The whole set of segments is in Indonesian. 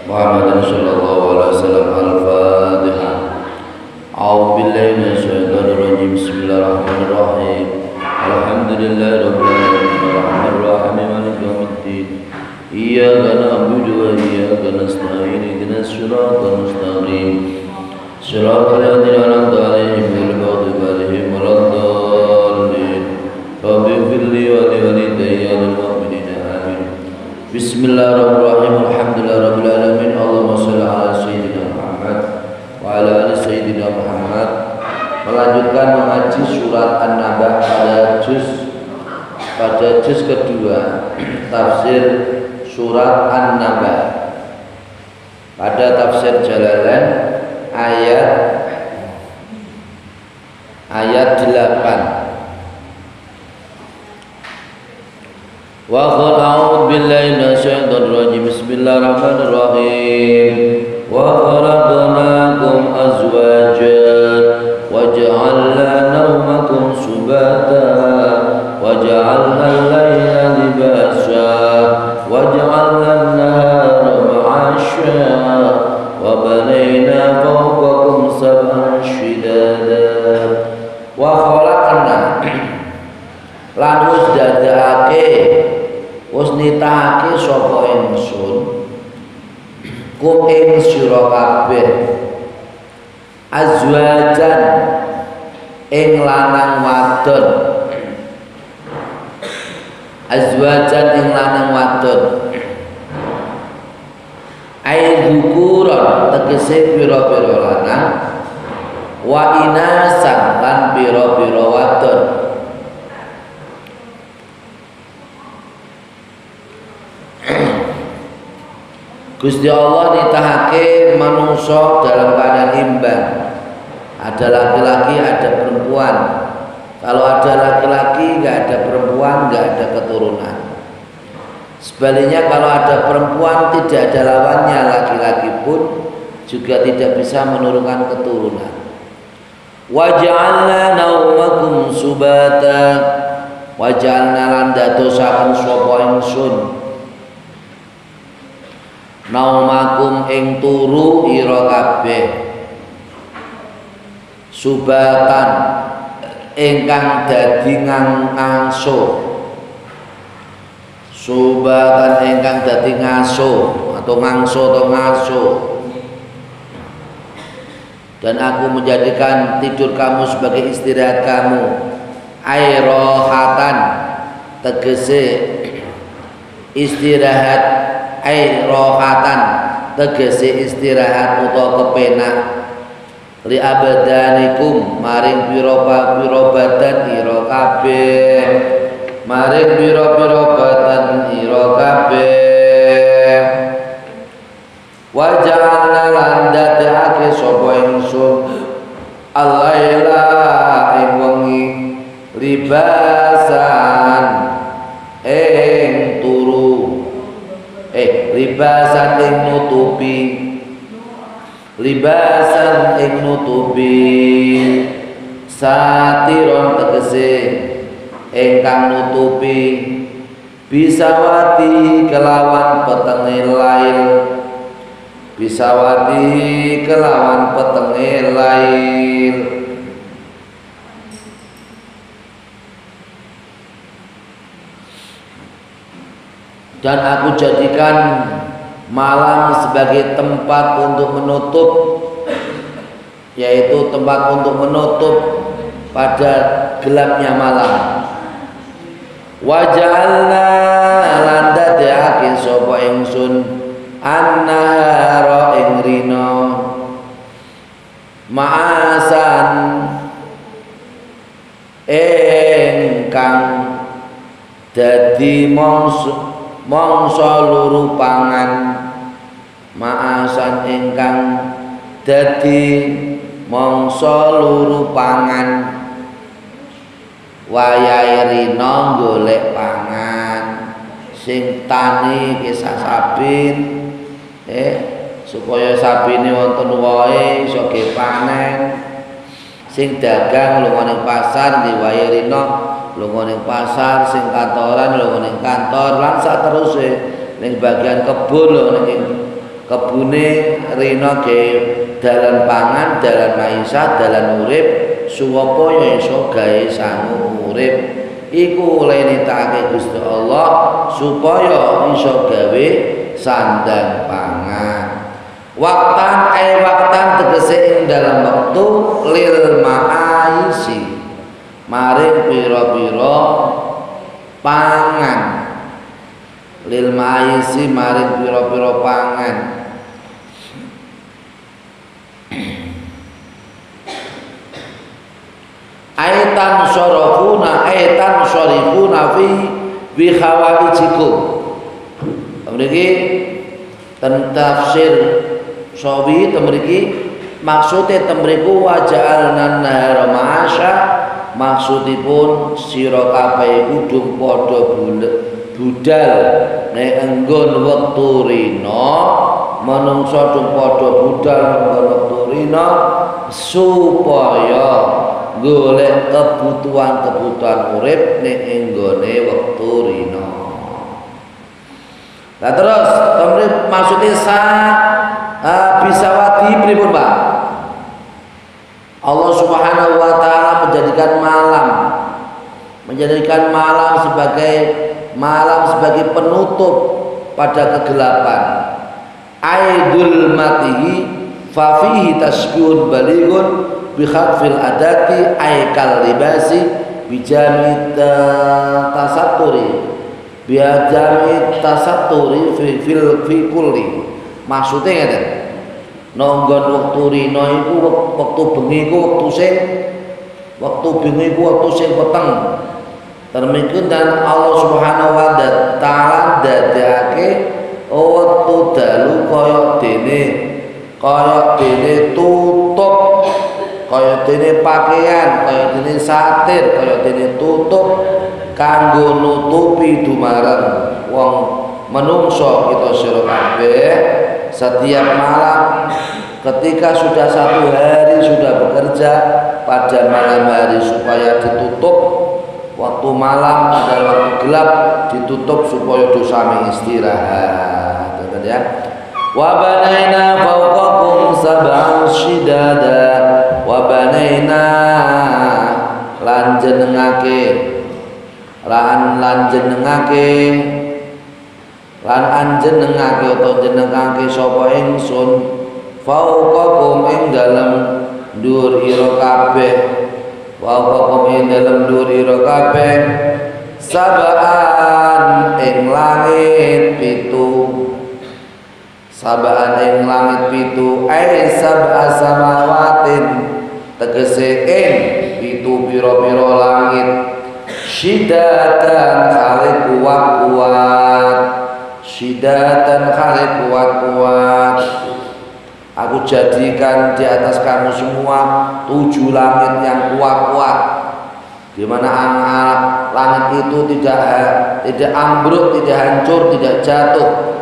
Muhammadin sallallahu alaihi wasallam. Al-Fatihah. A'udzu billahi minasyaitonir rajim. Bismillahirrahmanirrahim. Alhamdulillahi rabbil alamin arrahmanir rahim maliki yaumiddin. Iyyaka na'budu wa iyyaka nasta'in ihdinas siratal mustaqim. Siratal ladzina an'amta 'alaihim ghairil maghdubi 'alaihim waladdallin. Rabbi ighfirli wa li walidayya wal mu'minina amin. Bismillahirrahmanirrahim. Alhamdulillahirabbil alamin. Allahumma shalli ala sayyidina Muhammad wa ala ali sayyidina Muhammad. Melanjutkan mengaji surat An-Naba pada juz kedua tafsir surat An-Naba. Pada tafsir Jalalain ayat 8. Wa qul a'udzu billahi minasyaitonir rajim. Bismillahirrahmanirrahim. Wa khalaqnakum azwajan wa ja'alna nawmakum subata wa ja'alna al-layla libasa wa ja'alna an-nahara ma'asha wa banayna fawqakum sab'an shidada. Wa khalaqna lan wis dadakake wis nitahake sapa ingsun kum ing sira kabeh azwajan ing lanang wadon, azwajan ing lanang wadon, ai dzukuran tegese pira-pira lanang, wa inasan lan pira-pira wadon. Gusti Allah nitahake manungsa dalam keadaan imbang. Ada laki-laki, ada perempuan. Kalau ada laki-laki, nggak ada perempuan, nggak ada keturunan. Sebaliknya kalau ada perempuan, tidak ada lawannya, laki-laki pun juga tidak bisa menurunkan keturunan. Wa ja'alna naumakum subata, wa ja'alna lan dadosaken sapa ingsun naumakum ing turu ira kabeh subatan ingkang dadi ngangso, subatan ingkang dadi ngaso atau ngangso atau ngaso. Dan aku menjadikan tidur kamu sebagai istirahat kamu, airohatan tegese istirahat, airohatan tegese istirahat utawa kepenak, li abdanikum maring pira-pira badan ira kabeh, maring pira-pira badan ira kabeh. Wa ja'alna lan dadekake sapa ingsun al-laila ing wengi libasan ing turu, libasan ing nutupi, libasan ing nutupi, satiron tegese ingkang nutupi, bisawati kelawan petenge lail, bisawati kelawan petenge lail. Dan aku jadikan malam sebagai tempat untuk menutup, yaitu tempat untuk menutup pada gelapnya malam. Wa ja'alna lan dadekake sapa ingsun an-nahara ing rina ma'asan ingkang dadi mangsa luru pangan, ma'asan ingkang dadi mangsa luru pangan, wayahe rina golek pangan, sing tani kisah sabin supaya sabine wonten wae iso panen, sing dagang lunga ning pasar di wayahe rina lunga ning pasar, sing kantoran lunga ning kantor, lan sak teruse ning bagian kebun lho ning kebune rina ge dalan pangan, dalan maisha, dalan urip supaya iso gawe sangu urip. Iku oleh nitake Gusti Allah supaya iso gawe sandang pangan. Waktan tegese ing dalam waktu lil ma'aisi maring pira-pira pangan, lil ma'aisi maring pira-pira pangan. Aitan syarifuna fi khawaijikum. Mriki ten tafsir Sawi temriki maksude temriku waja'alna nahara ma'asya, maksudipun sira kabeh kudu padha budal nek enggon wektu rina, manungsa kudu padha budal enggon wektu rina supaya golek kebutuhan urip nek enggone wektu rina. Lah terus temrip maksudnya bisa wadi pripun Pak? Allah Subhanahu wa taala menjadikan malam sebagai penutup pada kegelapan. Aidul matihi fa fihi tasbihun balighun bi khatfil adati aikal libasi bijami tasatturi biajami tasatturi fi kulli. Maksudnya ngeten, nonggon waktu rino iku waktu bengi iku waktu sing peteng. Termikun dan Allah Subhanahu wa taala dadekake waktu dalu kaya dene tutup, kaya dene pakaian, kaya dene satir, kaya dene tutup kanggo nutupi dumareng wong menungso kita sira kabeh. Setiap malam ketika sudah satu hari sudah bekerja pada malam hari supaya ditutup, waktu malam adalah waktu gelap ditutup supaya dosane istirahat. Ya. Wa banaina fawqakum sab'an shidada wa banaina lan jenengake atau jenengake sapa ingsun fauqakum ing dalem dhuwur ira kabeh, fauqakum ing dalem dhuwur ira kabeh sabaan ing langit pitu ai sab'a samawatin tegese ing pitu pira-pira langit syidatan khalik kuat. Aku jadikan di atas kamu semua 7 langit yang kuat-kuat, di mana langit itu tidak ambruk, tidak hancur, tidak jatuh.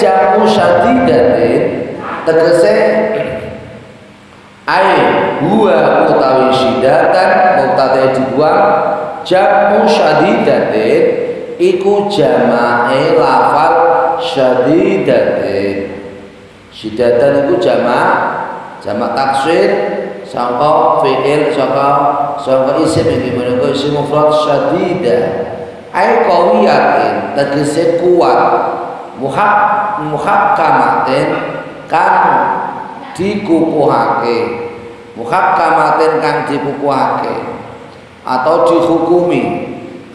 Jamu syadidatin tegese huwa utawi syidatan mubtada dibuang, jamu syadidatin iku jamae lafal syadidatin. Syidatan iku jamak taksir sangka fi'il sangka isim iki menika isim mufrad syadidah. Qawiyatin tegese kuat, muhakkamatin kang dikukuhake, atau dihukumi,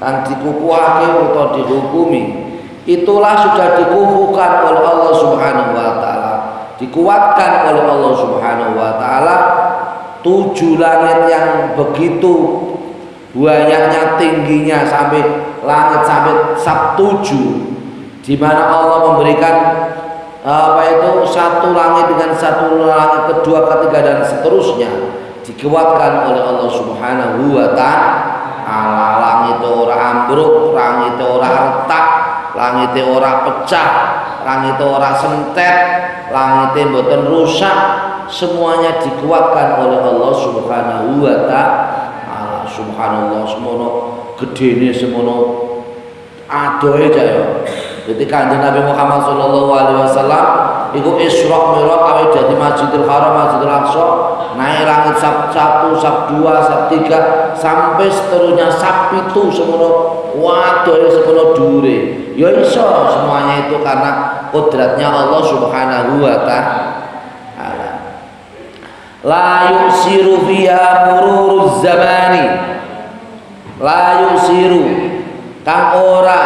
kang dikukuhake atau dihukumi. Itulah sudah dikukuhkan oleh Allah Subhanahu wa taala, dikuatkan oleh Allah Subhanahu wa taala 7 langit yang begitu banyaknya tingginya sampai langit sampai sab 7, di mana Allah memberikan satu langit dengan satu langit kedua, ketiga dan seterusnya dikuatkan oleh Allah Subhanahu wa taala. Langit ora ambruk, langit ora retak, langit ora pecah, langit ora sentet, langit mboten rusak, semuanya dikuatkan oleh Allah Subhanahu wa taala. Subhanallah, semono gedene semono adohe jaya. Jadi kanjeng Nabi Muhammad sallallahu alaihi wasallam iku Isra Mi'raj awet dadi Masjidil Haram, Masjidil Aqsa, naik langit Sab 1, Sab 2, Sab 3 sampai seterusnya Sab 7 semono waduh semono dhuwure. Ya iso semuanya itu karena kodratnya Allah Subhanahu wa ta'ala. La yusiru fiha mururuz zamani. La yusiru kang ora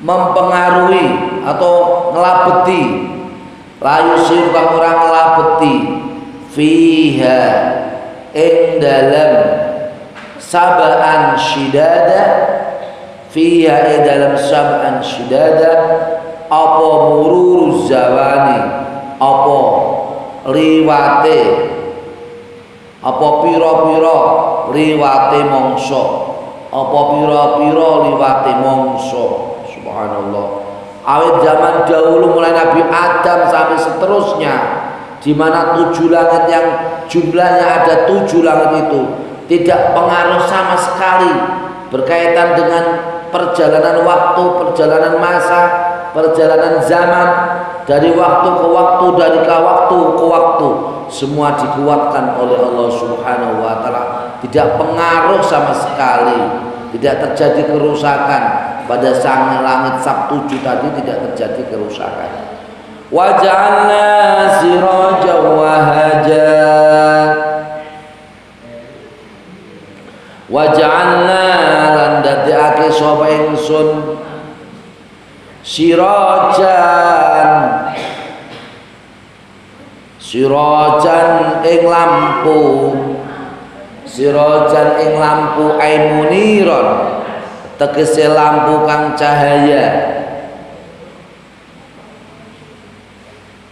mempengaruhi atau ngelabeti. La yusiru kang ora ngelabeti fiha ing dalam sab'an syidada, fiha ing dalam sab'an syidada apa mururuz zawani, apa liwate, apa pira-pira liwate mangsa, apa pira-pira liwate mangsa. Subhanallah. Awet zaman dahulu mulai Nabi Adam sampai seterusnya, di mana 7 langit yang jumlahnya ada 7 langit itu tidak pengaruh sama sekali berkaitan dengan perjalanan waktu, perjalanan masa, perjalanan zaman, dari waktu ke waktu, dari waktu ke waktu, semua dikuatkan oleh Allah Subhanahu wa ta'ala, tidak pengaruh sama sekali, tidak terjadi kerusakan pada sang langit Sab 7 tadi, tidak terjadi kerusakan. Wa ja'alna sirajan wahaja, wa ja'alna lan dadekake sapa ingsun sirajan ing lampu, sirajan ing lampu aimuniron tegese lampu kang cahaya,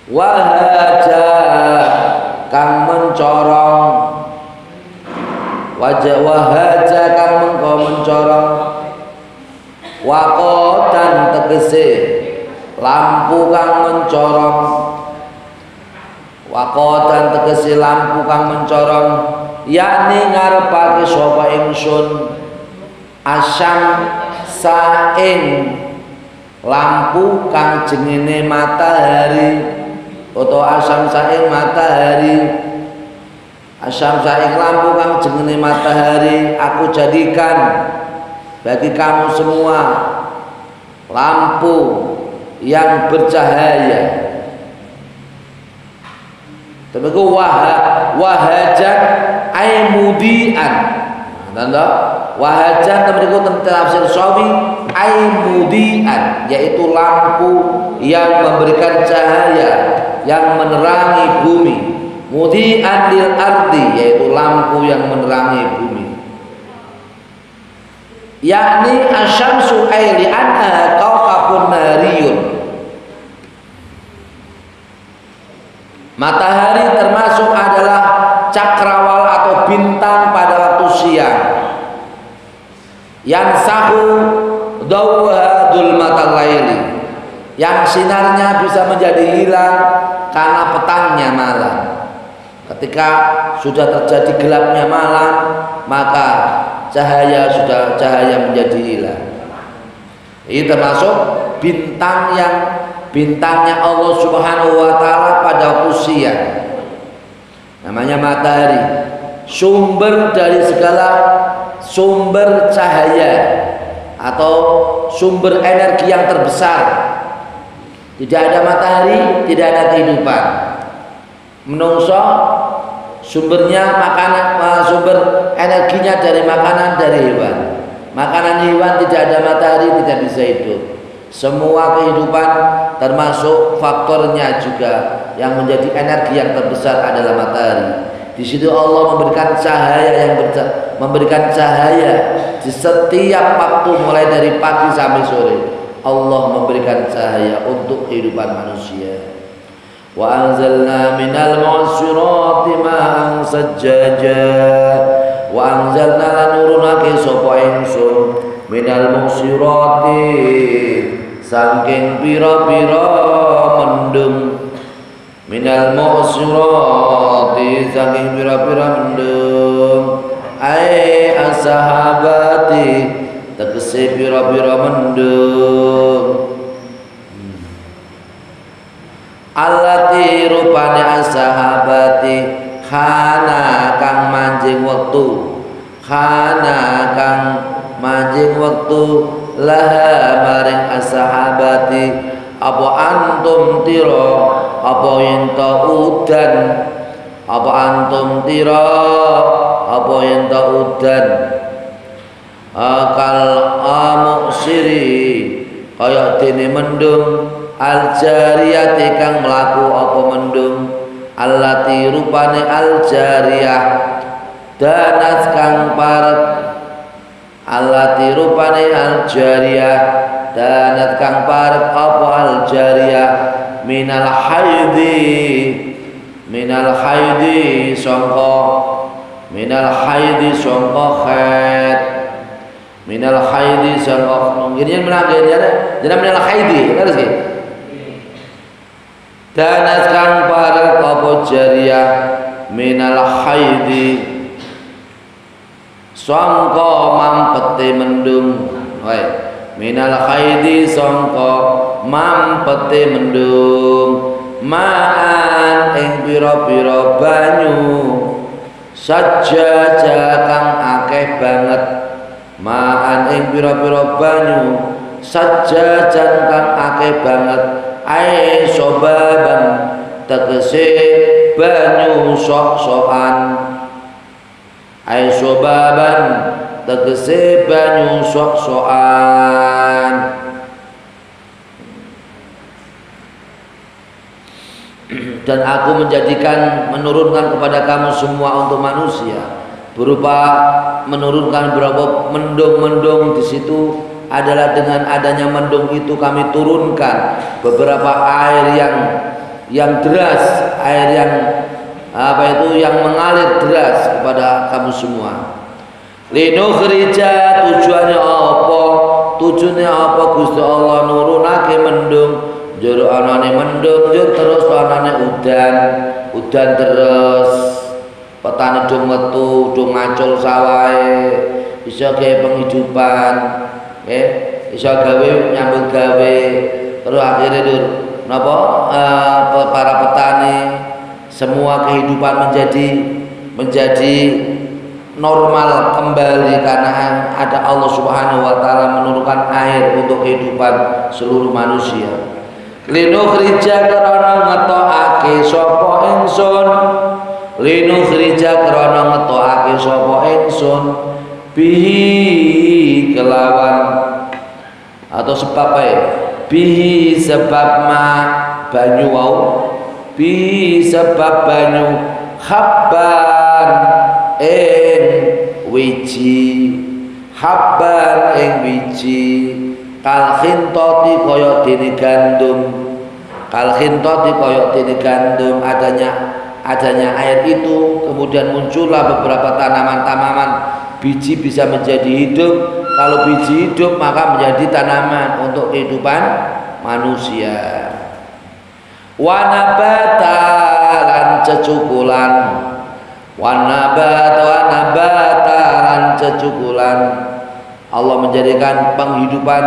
wahaja kang mencorong, wajah wahaja kang mengko mencorong, wakotan tegese lampu kang mencorong, wakotan tegese lampu kang mencorong, yakni ngarepake sapa ingsun asyam saing lampu kang jengene matahari, atau asyam saing matahari, asyam saing lampu kang jengene matahari aku jadikan bagi kamu semua lampu yang bercahaya. Tapi wahajan ay mudian, tanda wahajan teman-teman tentang tafsir Sawi ay mudian, yaitu lampu yang memberikan cahaya, yang menerangi bumi. Mudian lil ardi, yaitu lampu yang menerangi bumi. Yakni asyamsu ay li'anha kawkabun nariyun. Matahari termasuk adalah cakrawala atau bintang pada waktu siang. Yang sahu dawhadul matal laili, yang sinarnya bisa menjadi hilang karena petangnya malam. Ketika sudah terjadi gelapnya malam, maka cahaya menjadi hilang. Ini termasuk bintang yang bintangnya Allah Subhanahu wa ta'ala pada waktu siang, namanya matahari, sumber dari segala sumber cahaya atau sumber energi yang terbesar. Tidak ada matahari, tidak ada kehidupan. Menungso sumbernya makanan, sumber energinya dari makanan, dari hewan. Makanan hewan tidak ada matahari tidak bisa hidup. Semua kehidupan termasuk faktornya juga yang menjadi energi yang terbesar adalah matahari. Di situ Allah memberikan cahaya memberikan cahaya di setiap waktu mulai dari pagi sampai sore. Allah memberikan cahaya untuk kehidupan manusia. Wa anzalna minal mu'sirati ma'an sajjaja, wa anzalna lanurunake sapa ingsun minal mu'sirati saking pira-pira mendung, minal mu'sirati saking pira-pira mendung, ai ashabati tegese pira-pira mendung allati rupane as-sahabati khana kang manjing wektu khana kang manjing wektu laha maring as-sahabati apa antum tira apa ento udan apa antum tira apa ento udan akal amuksiri kaya dene mendung al-jariyati kang mlaku apa mendung allati rupane al-jariyah danat kang parek allati rupane al-jariyah danat kang parek apa al-jariyah minal haidi sangka khaid minal haidi sangka ngene menangge jeneng minal haidi terus iki danat kang parek apa jariyah minal haidi sangka mampete mendung wae minal haidi sangka mampete mendung maan ing pira-pira banyu sajaja kang akeh banget maan ing pira-pira banyu sajajan kang akeh banget ae sobaban tegese banyu sok-sokan ae sobaban tegese banyu sok-sokan dan aku menurunkan kepada kamu semua untuk manusia berupa menurunkan beberapa mendung-mendung. Di situ adalah dengan adanya mendung itu kami turunkan beberapa air yang deras, air yang yang mengalir deras kepada kamu semua. Linukhrija tujuannya apa? Tujuannya apa? Gusti Allah nurunake mendung. Juru anane mendung, jur terus anane udan terus. Petani do metu, do ngacul sawahe, iso gawe penghidupan, iso gawe nyambut gawe. Terus akhirnya para petani semua kehidupan menjadi normal kembali karena ada Allah Subhanahu wa taala menurunkan air untuk kehidupan seluruh manusia. Linukhrija krana ngetokake sapa ingsun linukhrija krana ngetokake sapa ingsun bihi kelawan atau sebab bihi sebab ma banyu wau bihi sebab banyu habban ing wiji habban ing wiji kal khintati kaya dene gandum kal khintati kaya dene gandum adanya air itu kemudian muncullah beberapa tanaman-tanaman biji bisa menjadi hidup. Kalau biji hidup maka menjadi tanaman untuk kehidupan manusia. Wa nabata lan cecukulan wa nabata lan cecukulan. Allah menjadikan penghidupan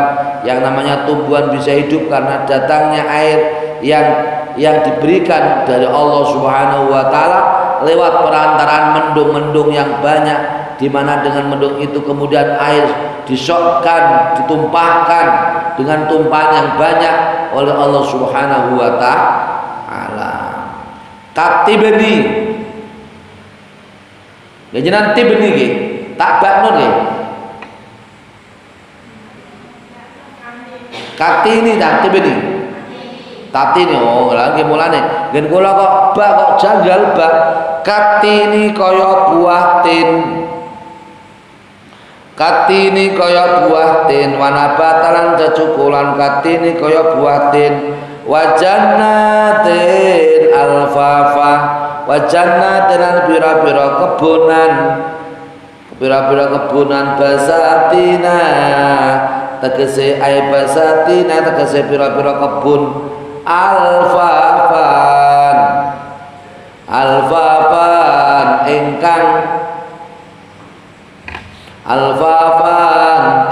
yang namanya tumbuhan bisa hidup karena datangnya air yang diberikan dari Allah Subhanahu wa taala lewat perantaraan mendung-mendung yang banyak, di mana dengan mendung itu kemudian air disokkan, ditumpahkan dengan tumpahan yang banyak oleh Allah Subhanahu wa taala. Katibeni. Jenengan tibeni nggih, tak bakno nggih. Katini tak tibeni. Tatini oh lagi mulane gen kula kok bak kok janggal bak katini kaya buah tin katini kaya buah tin wanabatalan cecukulan katini kaya buah tin wajannatin alfafa wajannatin pira-pira kebunan basatina tegese ay basatina tegese pira-pira kebun alfafan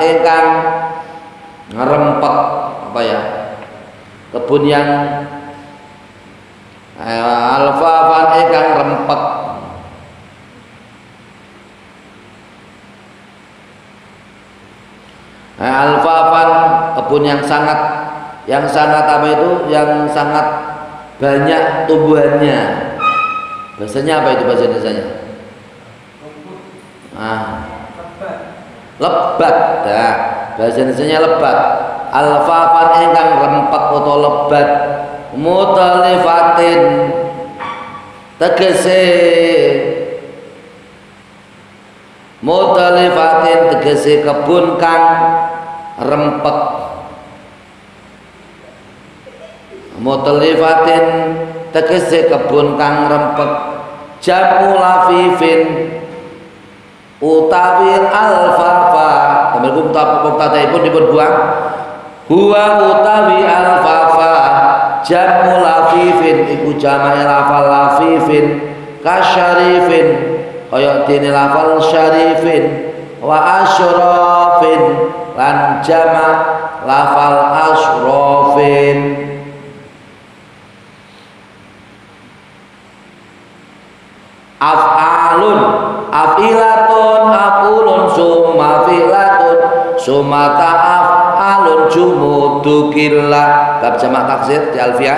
ingkang ngerempet apa ya, kebun yang alfafan ingkang rempet. Alfafan kebun yang sangat apa itu, yang sangat banyak tumbuhannya. Bahasanya apa itu bahasa Indonesianya? Lebat. Nah, bahasa Indonesianya lebat. Alfafan ingkang rempet atau lebat, mutalifatin tegese kebun kang rempet. Mutalifatin tegese kebun kang rempet, jamu lafifin utawi alfafa. Temen pun dibuang huwa utawi alfafa, jamu lafifin iku jamae lafal lafifin, kasyarifin kaya dene lafal syarifin, wa asyrafin lan jama lafal asyrafin. Af'alun afilatun aqulun summa filatun summa ta'af'alun jumudukillah. Bab jamak taksir di alfiyah.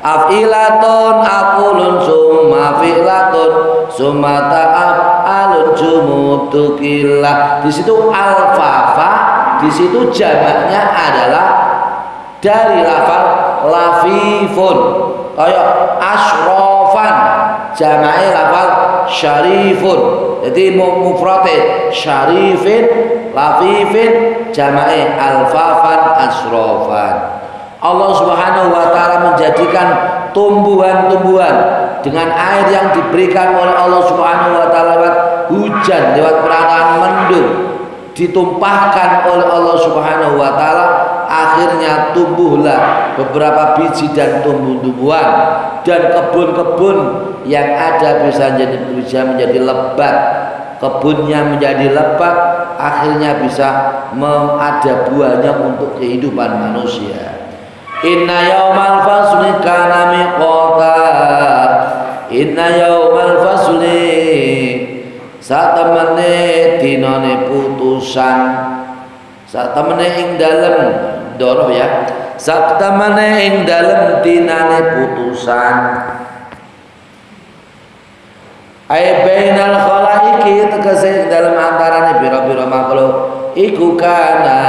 Afilatun aqulun summa filatun summa ta'af'alun jumudukillah. Di situ alfafa, di situ jamaknya adalah dari lafal lafifun. Kayak asyrofan jama'i lafal syarifun. Jadi mufrade syarifin, lafifin, jama'i alfafan, asrofan. Allah Subhanahu wa taala menjadikan tumbuhan-tumbuhan dengan air yang diberikan oleh Allah Subhanahu wa taala lewat hujan, lewat perantara mendung, ditumpahkan oleh Allah Subhanahu wa taala, akhirnya tumbuhlah beberapa biji dan tumbuh-tumbuhan, dan kebun-kebun yang ada bisa menjadi lebat. Kebunnya menjadi lebat, akhirnya bisa ada buahnya untuk kehidupan manusia. Inna yaumal fasli kana miqata, inna yaumal fasli satemene dinane putusan, satemene ing dalem doroh ya, satemene ing dalem dinane putusan. Ai bainal khalaiqi tegese dalam antarane bira-bira makhluk iku kana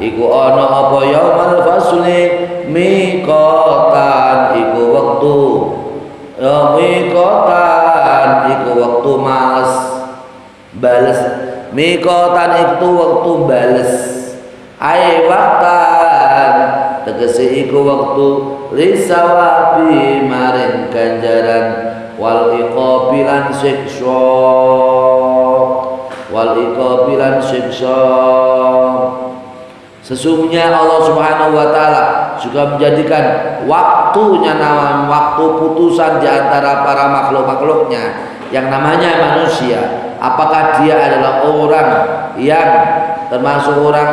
iku ana apa yaumal fasli miqatan iku wektu miqatan iku wektu males bales, miqatan itu wektu bales. Ai waktan tegese iku wektu lisawabi maring ganjaran, wal iqabilan siksa, wal iqabilan siksa. Sesungguhnya Allah Subhanahu wa taala juga menjadikan waktunya nama waktu putusan di antara para makhluk-makhluknya yang namanya manusia. Apakah dia adalah orang yang termasuk orang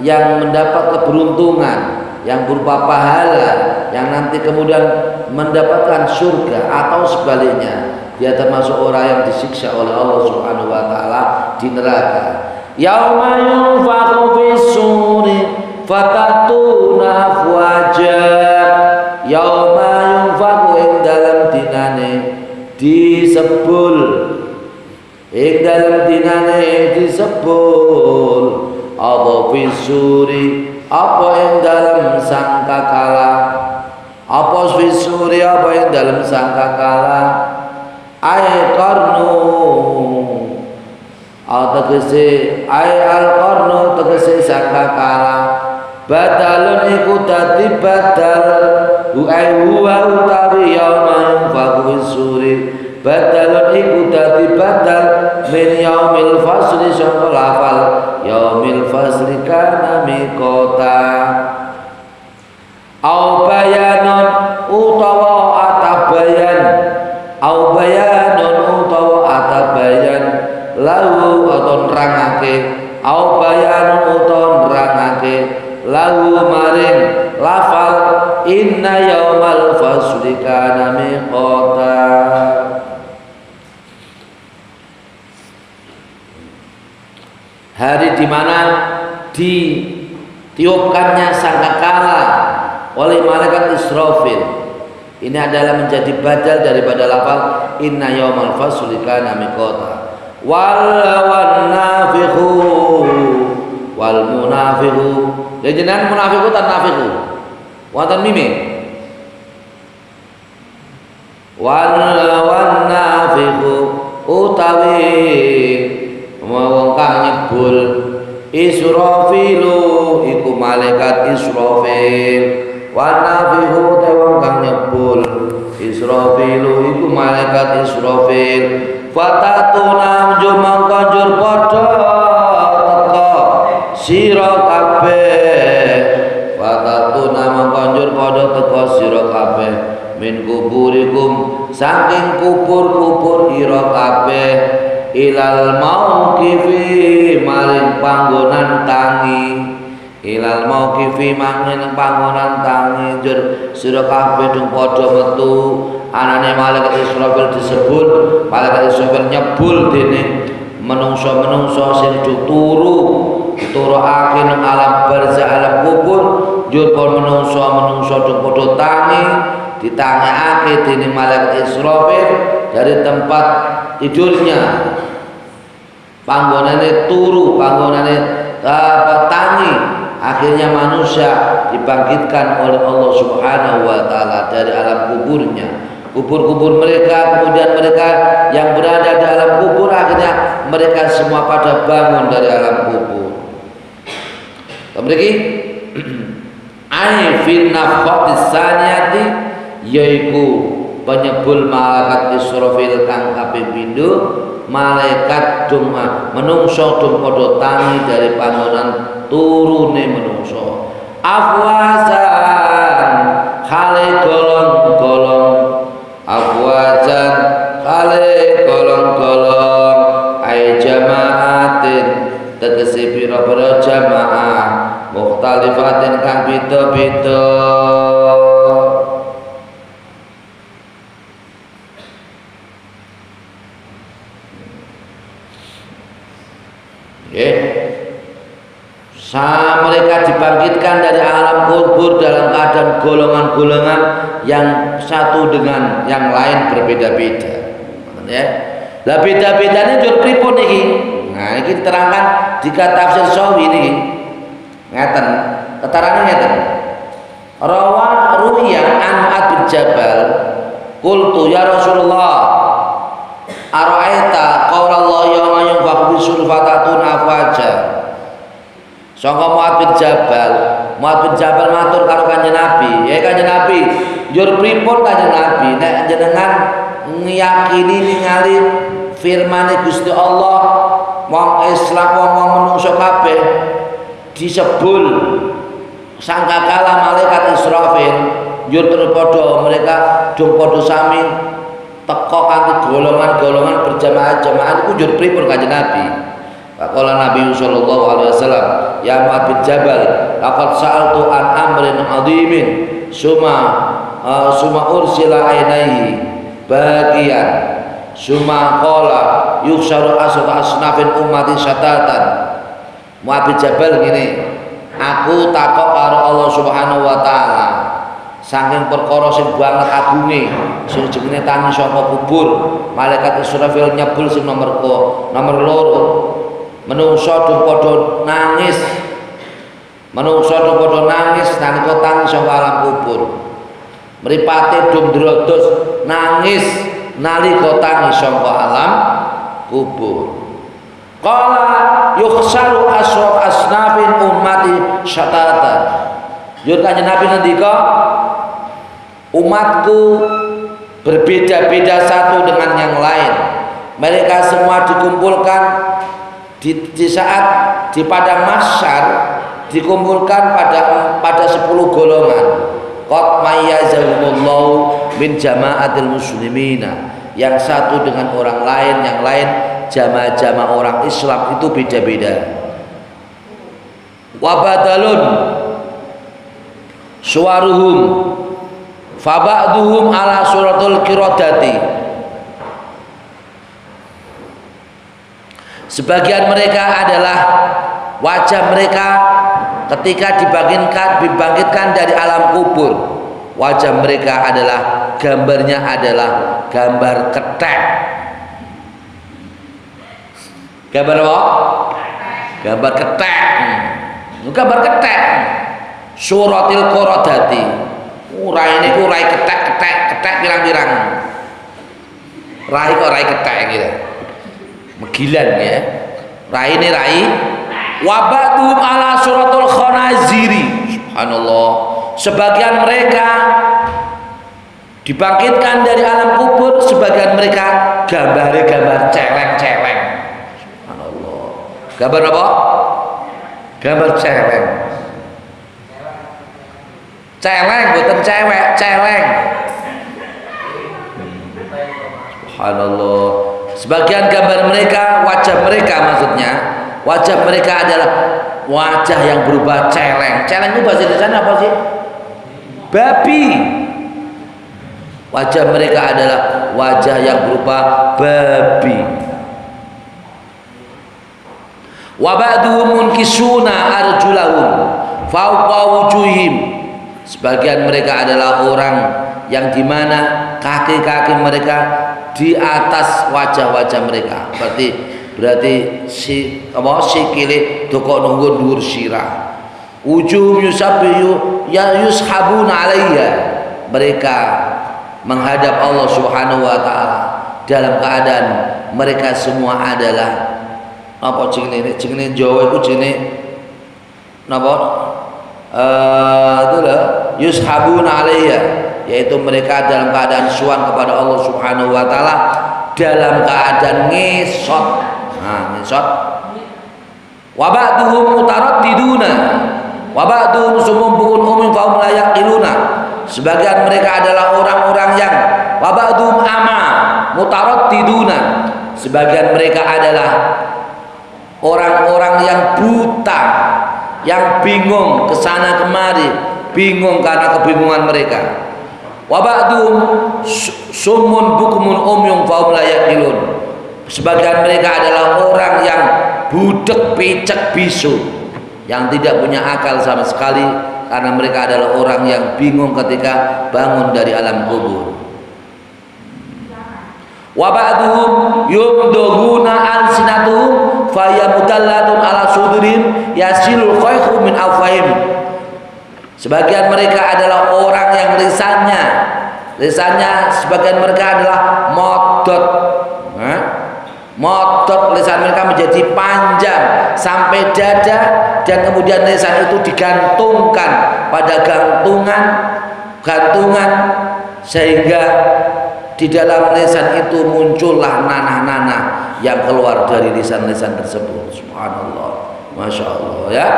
yang mendapat keberuntungan yang berupa pahala, yang nanti kemudian mendapatkan surga, atau sebaliknya dia termasuk orang yang disiksa oleh Allah Subhanahu wa taala di neraka. Yauma yunfakhu fis-suri fatatuna afwaja, yauma yunfakhu ing dalam dinane disebul, ing dalam dinane disebul apa fis-suri apa ing dalam sangkakala, apa fis-suri apa ing dalam sangkakala. Ai qarnu tegese ai al qarnu tegese sangkakala, badalun iku dadi badal ai huwa utawi yauma yunfakhu fis-suri, badalun iku dadi badal min yaumil fasli sangka lafal yaumil fasli kana miqata. Au bayanun utawa atabayan, au bayanun utawa atabayan lahu atau nerangake, au bayanun inna yaumal fasli kana miqata. Hari di mana ditiupkannya sangkakala oleh malaikat Israfil. Ini adalah menjadi badal daripada lafal inna yaumal fasli kana miqata. Wal nafiqu wal munafiqu. Jenengan munafiqu tan nafiqu. Wonten mime. Wal nafiqu utawi wong kang nyebul Israfilu iku malaikat Israfil. Wa nafiqu te wong kang nyebul Israfilu iku malaikat Israfil. Fatatuna jumang konjur padha teka sira kabeh. Fatatuna mangkonjur padha teka sira kabeh min kuburikum saking kubur-kubur ira kabeh ilal mauqifi maring panggonan tangi. Ilal mauqifi maring panggonan tangi jur sira kabeh dung padha metu. Anane malaikat Israfil disebut malaikat Israfil nyebul dene menungso-menungso sing turake nang alam barzah alam kubur jur kon menungso dung padha tangi ditangekake dene malaikat Israfil dari tempat tidurnya panggonane turu panggonane tangi. Akhirnya manusia dibangkitkan oleh Allah Subhanahu wa taala dari alam kuburnya. Kubur-kubur mereka, kemudian mereka yang berada di alam kubur akhirnya mereka semua pada bangun dari alam kubur. Kemudian ai fil nafqatis saniyati yaiku penyebul malaikat Israfil kang kaping pindho malaikat duma menungso dum padha tangi dari panggonan turune menungso afwasan khale golong-golong afwajan khale golong-golong ai jamaatin tegese pira-pira jamaah mukhtalifatin kang beda-beda. Mereka dibangkitkan dari alam kubur dalam keadaan golongan-golongan yang satu dengan yang lain berbeda-beda. Ya. Lah beda-bedane jur pripun iki? Nah, iki diterangkan di tafsir Sawi niki. Ngeten, keterangan ngeten. Ruwiya an Mu'adz bin Jabal, qultu ya Rasulullah, ara'aita qaulullah yauma yunfakhu bis-sur fatatuna afwaja. Sangka Mu'adz bin Jabal matur karo Kanjeng Nabi, ya Kanjeng Nabi, njur pripun Kanjeng Nabi nek jenengan ngiyakini ningali firman Gusti Allah, wong Islam wong menungso kabeh disebul sangkakala malaikat Israfil, njur terus padha mereka dung padha sami teka kanthi golongan-golongan berjamaah-jamaah iku njur pripun Kanjeng Nabi? Faqala Nabi sallallahu alaihi wasallam, ya Mu'adz bin Jabal, laqad sa'altu an amrin 'adzimin suma ursila ainaihi bagian suma qala yuhsyaru asnafin ummati syatatan. Mu'adz bin Jabal ngene, aku takok karo Allah Subhanahu wa taala saking perkara sing banget agunge sing jenenge tangi saka kubur malaikat Israfil nyebul sing nomor 2 menungso do padha nangis nalika tangi saka alam kubur mripate do ndrodos nangis nalika tangi saka alam kubur. Qala yukhsaru asnafin ummati syatatan. Yo Kanjeng Nabi ngendika umatku berbeda-beda satu dengan yang lain. Mereka semua dikumpulkan di saat di padang mahsyar dikumpulkan pada 10 golongan. Qad mayyazahumullahu min jama'atil muslimina, yang satu dengan orang lain, yang lain jamaah-jamaah orang Islam itu beda-beda. Wa badalun suwaruhum faba'duhum ala suratul qiradati. Sebagian mereka adalah wajah mereka ketika dibangkitkan dari alam kubur. Wajah mereka adalah gambarnya adalah gambar ketek. Gambar apa? Gambar ketek. Gambar ketek. Suratil qiradati. Rai ini ku rai ketek pirang-pirang. Rai kok rai ketek gitu. Megilan ya. Rai ini rai. Wabatuhum ala suratul khanaziri. Subhanallah. Sebagian mereka dibangkitkan dari alam kubur, sebagian mereka gambar celeng-celeng. Subhanallah. Gambar apa? Gambar celeng. Celeng bukan cewek, celeng. Subhanallah. Sebagian gambar mereka, wajah mereka maksudnya, wajah mereka adalah wajah yang berubah celeng. Celeng itu bahasa Indonesia apa sih? Babi. Wajah mereka adalah wajah yang berupa babi. Wa ba'duhum munkisuna arjulahum fawqa wujuhim. Sebagian mereka adalah orang yang dimana kaki-kaki mereka di atas wajah-wajah mereka. Berarti sikile dokok nunggu dhuwur sirah. Ujum yusabbihu ya yushabuna alayya. Mereka menghadap Allah Subhanahu wa taala dalam keadaan mereka semua adalah apa jenenge Jawa iku jenenge napa? Itulah yushabuna alayya, yaitu mereka dalam keadaan suan kepada Allah Subhanahu wa taala dalam keadaan ngesot. Nah, ngesot. Wa ba'duhum mutaraddiduna wa ba'duhum sumum bukun umum faum la yaqiluna. Sebagian mereka adalah orang-orang yang wa ba'duhum ama mutaraddiduna. Sebagian mereka adalah orang-orang yang buta, yang bingung kesana kemari, bingung karena kebingungan mereka. Wa ba'duhum summun bukmun umyun faum la yaqilun. Sebagian mereka adalah orang yang budek picek bisu, yang tidak punya akal sama sekali, karena mereka adalah orang yang bingung ketika bangun dari alam kubur. Wa ba'duhum yumduhuna alsinatuhum fayamutallatun ala sudurihim yasilul khayhu min afahim. Sebagian mereka adalah orang yang lisannya sebagian mereka adalah modot. Modot, lisan mereka menjadi panjang sampai dada, dan kemudian lisan itu digantungkan pada gantungan sehingga di dalam lisan itu muncullah nanah-nanah yang keluar dari lisan-lisan tersebut. Subhanallah, masya Allah ya.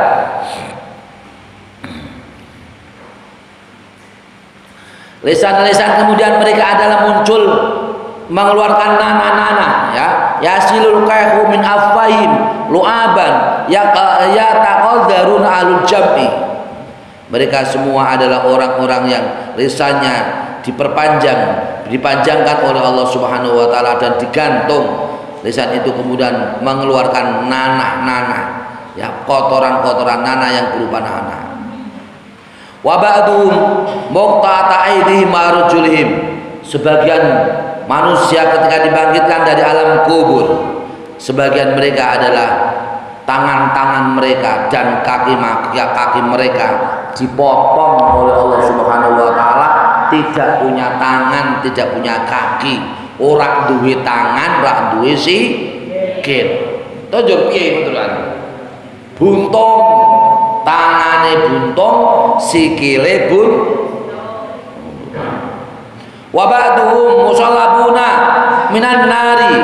Lisan-lisan kemudian mereka adalah muncul mengeluarkan nanah-nanah ya. Yasilul qayhu min afwahim lu'aban yataqaddaruna alul jam'i. Mereka semua adalah orang-orang yang lisannya dipanjangkan oleh Allah Subhanahu wa taala dan digantung. Lisan itu kemudian mengeluarkan nanah-nanah ya, kotoran-kotoran nanah yang berupa nanah. Wa ba'dhum muqtata aydihim arjulihim. Sebagian manusia ketika dibangkitkan dari alam kubur, sebagian mereka adalah tangan-tangan mereka dan kaki mereka dipotong oleh Allah Subhanahu wa taala, tidak punya tangan, tidak punya kaki, ora duwe tangan, ora duwe sikil. Tonjol piye betulan? Buntung, tangane buntung, sikile wa ba'duhum musallabuna minan nari.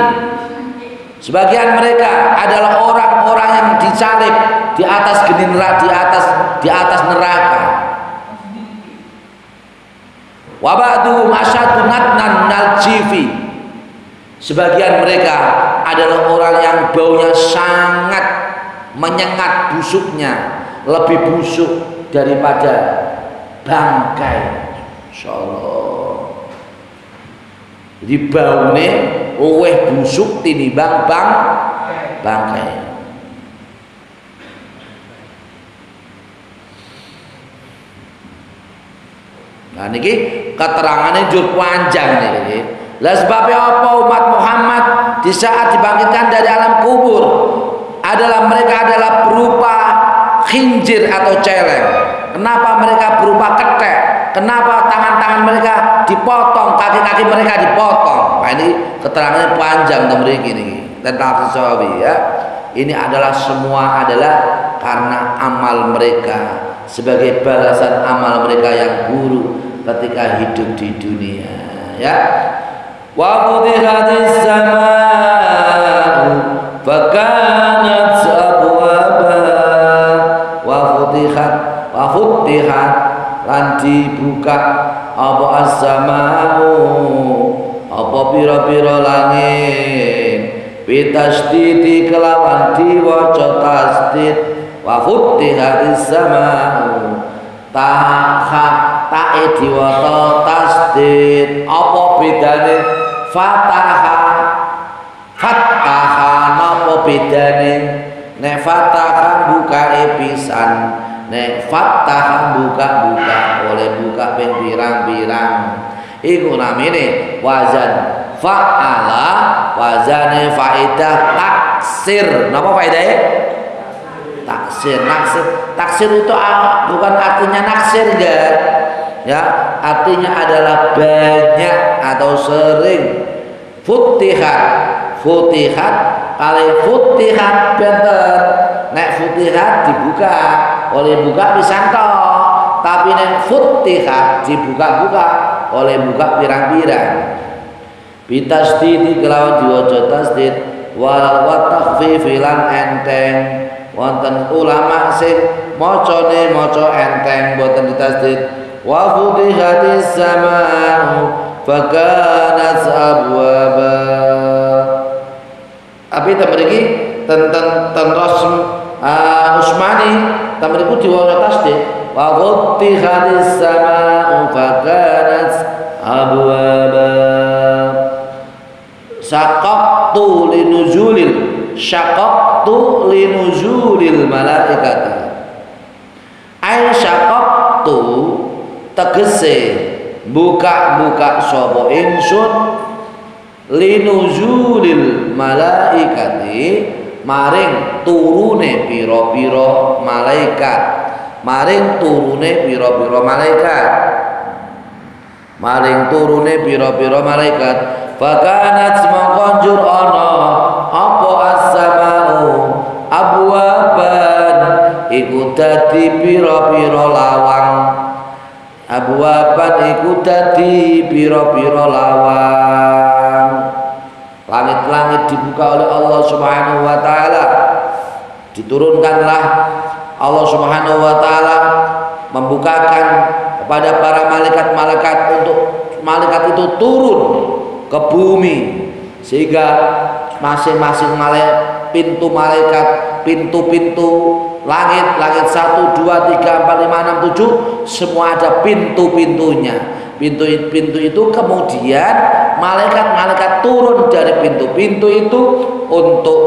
Sebagian mereka adalah orang-orang yang disalib di atas di atas neraka. Wa ba'duhum asyaddu natnan minal jifi. Sebagian mereka adalah orang yang baunya sangat menyengat, busuknya lebih busuk daripada bangkai. Insyaallah. Jadi baune luwih busuk tinimbang bangkai. Nah niki keterangannya jur panjang niki. Lah sebabnya apa umat Muhammad di saat dibangkitkan dari alam kubur adalah mereka adalah berupa khinjir atau celeng. Kenapa mereka berupa ketek? Kenapa tangan-tangan mereka dipotong, kaki-kaki mereka dipotong? Nah ini keterangannya panjang mriki niki tentang Sahawi ya. Ini adalah semua adalah karena amal mereka sebagai balasan amal mereka yang buruk ketika hidup di dunia ya. Wa futihatis samaa'u fakanat abwaba wa futihat lan dibuka apa as-samaa'u apa pira-pira langit bitasdidi kelawan diwaca tasdid wa futihatis samaa'u tae diwaca tasdid apa bedane fataha napa bedane nek fataha buka pisan nek fataha buka oleh buka ping pirang-pirang iku namine wazan fa'ala wazane faidah taksir. Napa faedahnya? Taksir itu bukan artinya naksir enggak ya, artinya adalah banyak atau sering. Futihat kali futihat benter nek futihat dibuka oleh buka pisan tok, tapi nek futihat dibuka oleh buka pirang-pirang. Bitasdid kelawan diwaca tasdid wa takhfifilan enteng. Wonten ulama sing macane maca enteng boten ditasdid. Wa futihatis samaa'u fakanat abwaba. Tapi tamriki tenten Usmani tamriku diwaca tasdid wa futihatis samaa'u fakanat abwaba. Syaqaqtu linuzulil malaikati. Ai syaqaqtu tegese buka sapa ingsun linuzulil malaikati maring turune pira-pira malaikat. Maring turune pira-pira malaikat. Fakanat mongkonjur ana apa as-sama'u abwaban iku dadi pira-pira lawang. Abwaban iku dadi pira-pira lawang. Langit-langit dibuka oleh Allah Subhanahu wa taala. Diturunkanlah Allah Subhanahu wa taala membukakan kepada para malaikat-malaikat untuk malaikat itu turun ke bumi sehingga masing-masing pintu-pintu langit 1, 2, 3, 4, 5, 6, 7 semua ada pintu-pintunya. Pintu itu kemudian malaikat-malaikat turun dari pintu-pintu itu untuk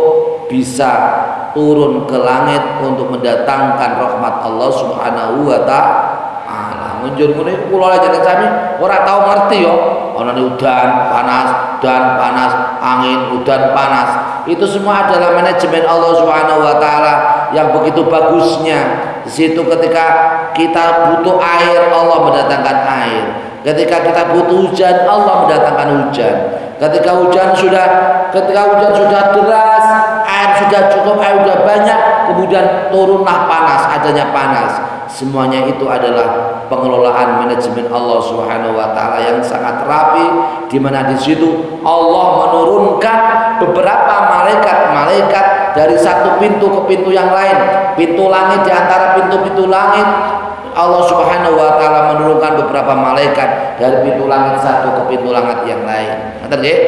bisa turun ke langit untuk mendatangkan rahmat Allah Subhanahu wa taala. Munjur ngene kula jeneng sami ora tau ngerti yo ana udan panas, angin, udan panas. Itu semua adalah manajemen Allah Subhanahu wa taala yang begitu bagusnya. Di situ ketika kita butuh air, Allah mendatangkan air. Ketika kita butuh hujan, Allah mendatangkan hujan. Ketika hujan sudah deras, air sudah cukup, air sudah banyak, kemudian turunlah panas, adanya panas. Semuanya itu adalah pengelolaan manajemen Allah Subhanahu wa taala yang sangat rapi, di mana di situ Allah menurunkan beberapa malaikat dari satu pintu ke pintu yang lain. Pintu langit, di antara pintu-pintu langit Allah Subhanahu wa taala menurunkan beberapa malaikat dari pintu langit satu ke pintu langit yang lain. Ngoten nggih?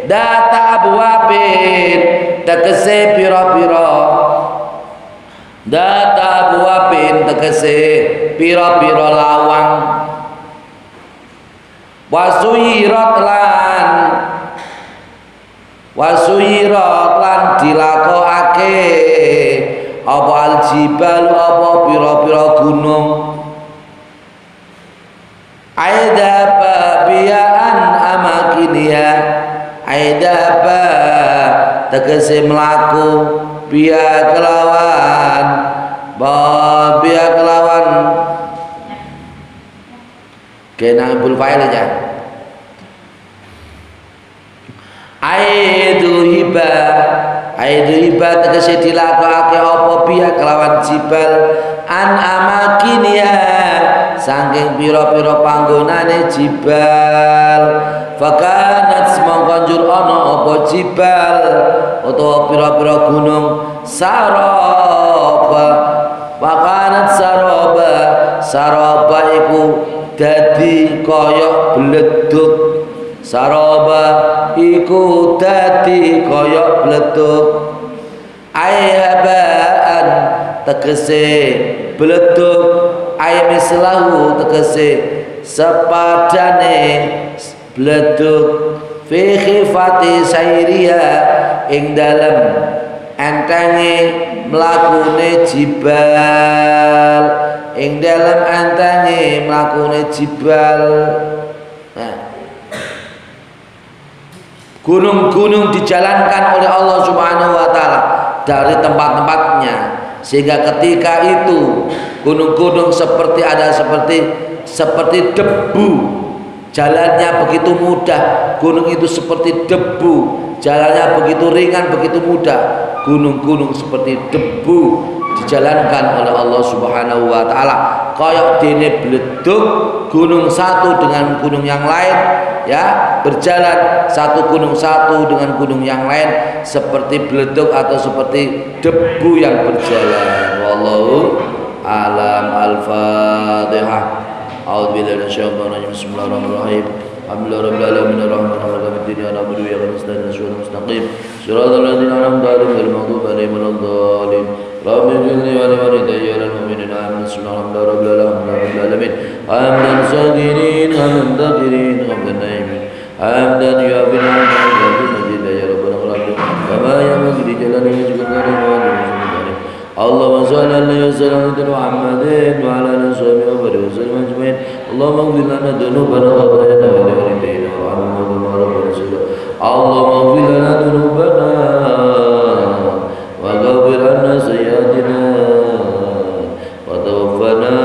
Data abwabin tegese pira-pira Data abwabin tegese pira-pira lawang. Wasuyirat lan dilakokake apa aljibal apa pira-pira gunung. Aidaba bi'an amakiniha, aidaba tegese mlaku biya kelawan kena bul fa'il aja. Aidu hiba tegese dilakokake apa biya kelawan jibal an amakiniha saking pira-pira panggonane jibal. Fakanat semangka njur ana apa jibal utawa pira-pira gunung saraba. Fakanat saraba iku dadi kaya bledug. Saraba iku dadi kaya bledug. Ayhabaan tegese bledug, ay mislahu tegese sepadane bledug, fi khifati sayriha ing dalem entenge mlakune jibal, ing dalem entenge mlakune jibal. Nah, gunung-gunung dijalankan oleh Allah Subhanahu wa taala dari tempat-tempatnya, sehingga ketika itu gunung-gunung seperti debu, jalannya begitu mudah. Gunung itu seperti debu, jalannya begitu ringan, begitu mudah. Gunung-gunung seperti debu dijalankan oleh Allah Subhanahu wa taala. Kayak dene bledug, gunung satu dengan gunung yang lain ya, berjalan satu gunung satu dengan gunung yang lain seperti bledug atau seperti debu yang berjalan. Wallahu alam. Al-Fatihah. A'udzubillahi minasyaitonir rajim. Bismillahirrahmanirrahim. Alhamdulillahirabbil alamin arrahmanirrahim maliki yaumiddin na'budu wa iyyaka nasta'in ihdinas mustaqim shiratal ladzina an'amta 'alaihim ghairil maghdubi 'alaihim waladdallin. Rabbi ighfirli wa li walidayya wal mu'minina amin. Bismillahirrahmanirrahim alamin. Hamdan sakirin hamdan dakirin hamdan naimin hamdan yu'afina hamdan majid ya rabbal alamin. Kama yanbaghi li jalali wajhika wa اللهم صل على سيدنا محمد وعلى اله وصحبه وسلم اجمعين. اللهم اغفر لنا ذنوبنا وخطايانا ولوالدينا وارحمنا ربنا سبحانه. اللهم اغفر لنا ذنوبنا واغفر عنا سيئاتنا وتوفنا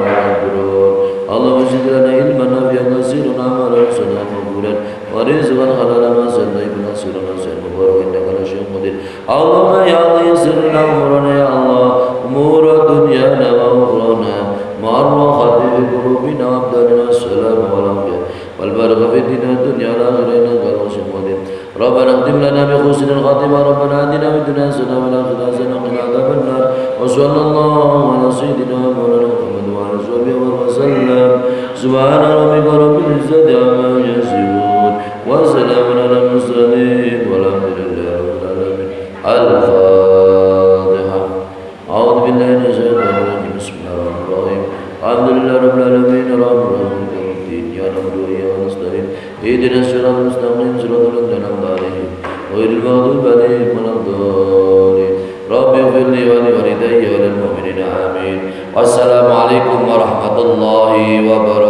مع الابرار. اللهم زد لنا علما نافعا كثيرا عملا صالحا مقبولا ورزقا حلالا واسعا طيبا نصيرا واسعا مباركا انك على شيء قدير. اللهم يا الله يسر لنا امورنا يا الله، امور دنيانا واخرانا مع الراحه في قلوبنا وابداننا السلام والعافيه والبركه في الدين والدنيا والاخره انك على شيء قدير. ربنا اختم لنا بحسن الخاتمه. ربنا اتنا في الدنيا حسنه وفي الاخره حسنه وقنا عذاب النار. وصلى الله على سيدنا مولانا محمد وعلى اله وصحبه وسلم. سبحان ربك رب العزه عما يصفون وسلام على المرسلين والحمد لله رب العالمين. الفاتحة. أعوذ بالله من الشيطان الرجيم. بسم الله الرحمن الرحيم. الحمد لله رب العالمين الرحمن الرحيم مالك يوم الدين. إياك نعبد وإياك نستعين اهدنا الصراط المستقيم صراط الذين أنعمت عليهم غير المغضوب عليهم ولا الضالين. رب اغفر لي ولوالدي وللمؤمنين آمين. والسلام عليكم ورحمة الله وبركاته.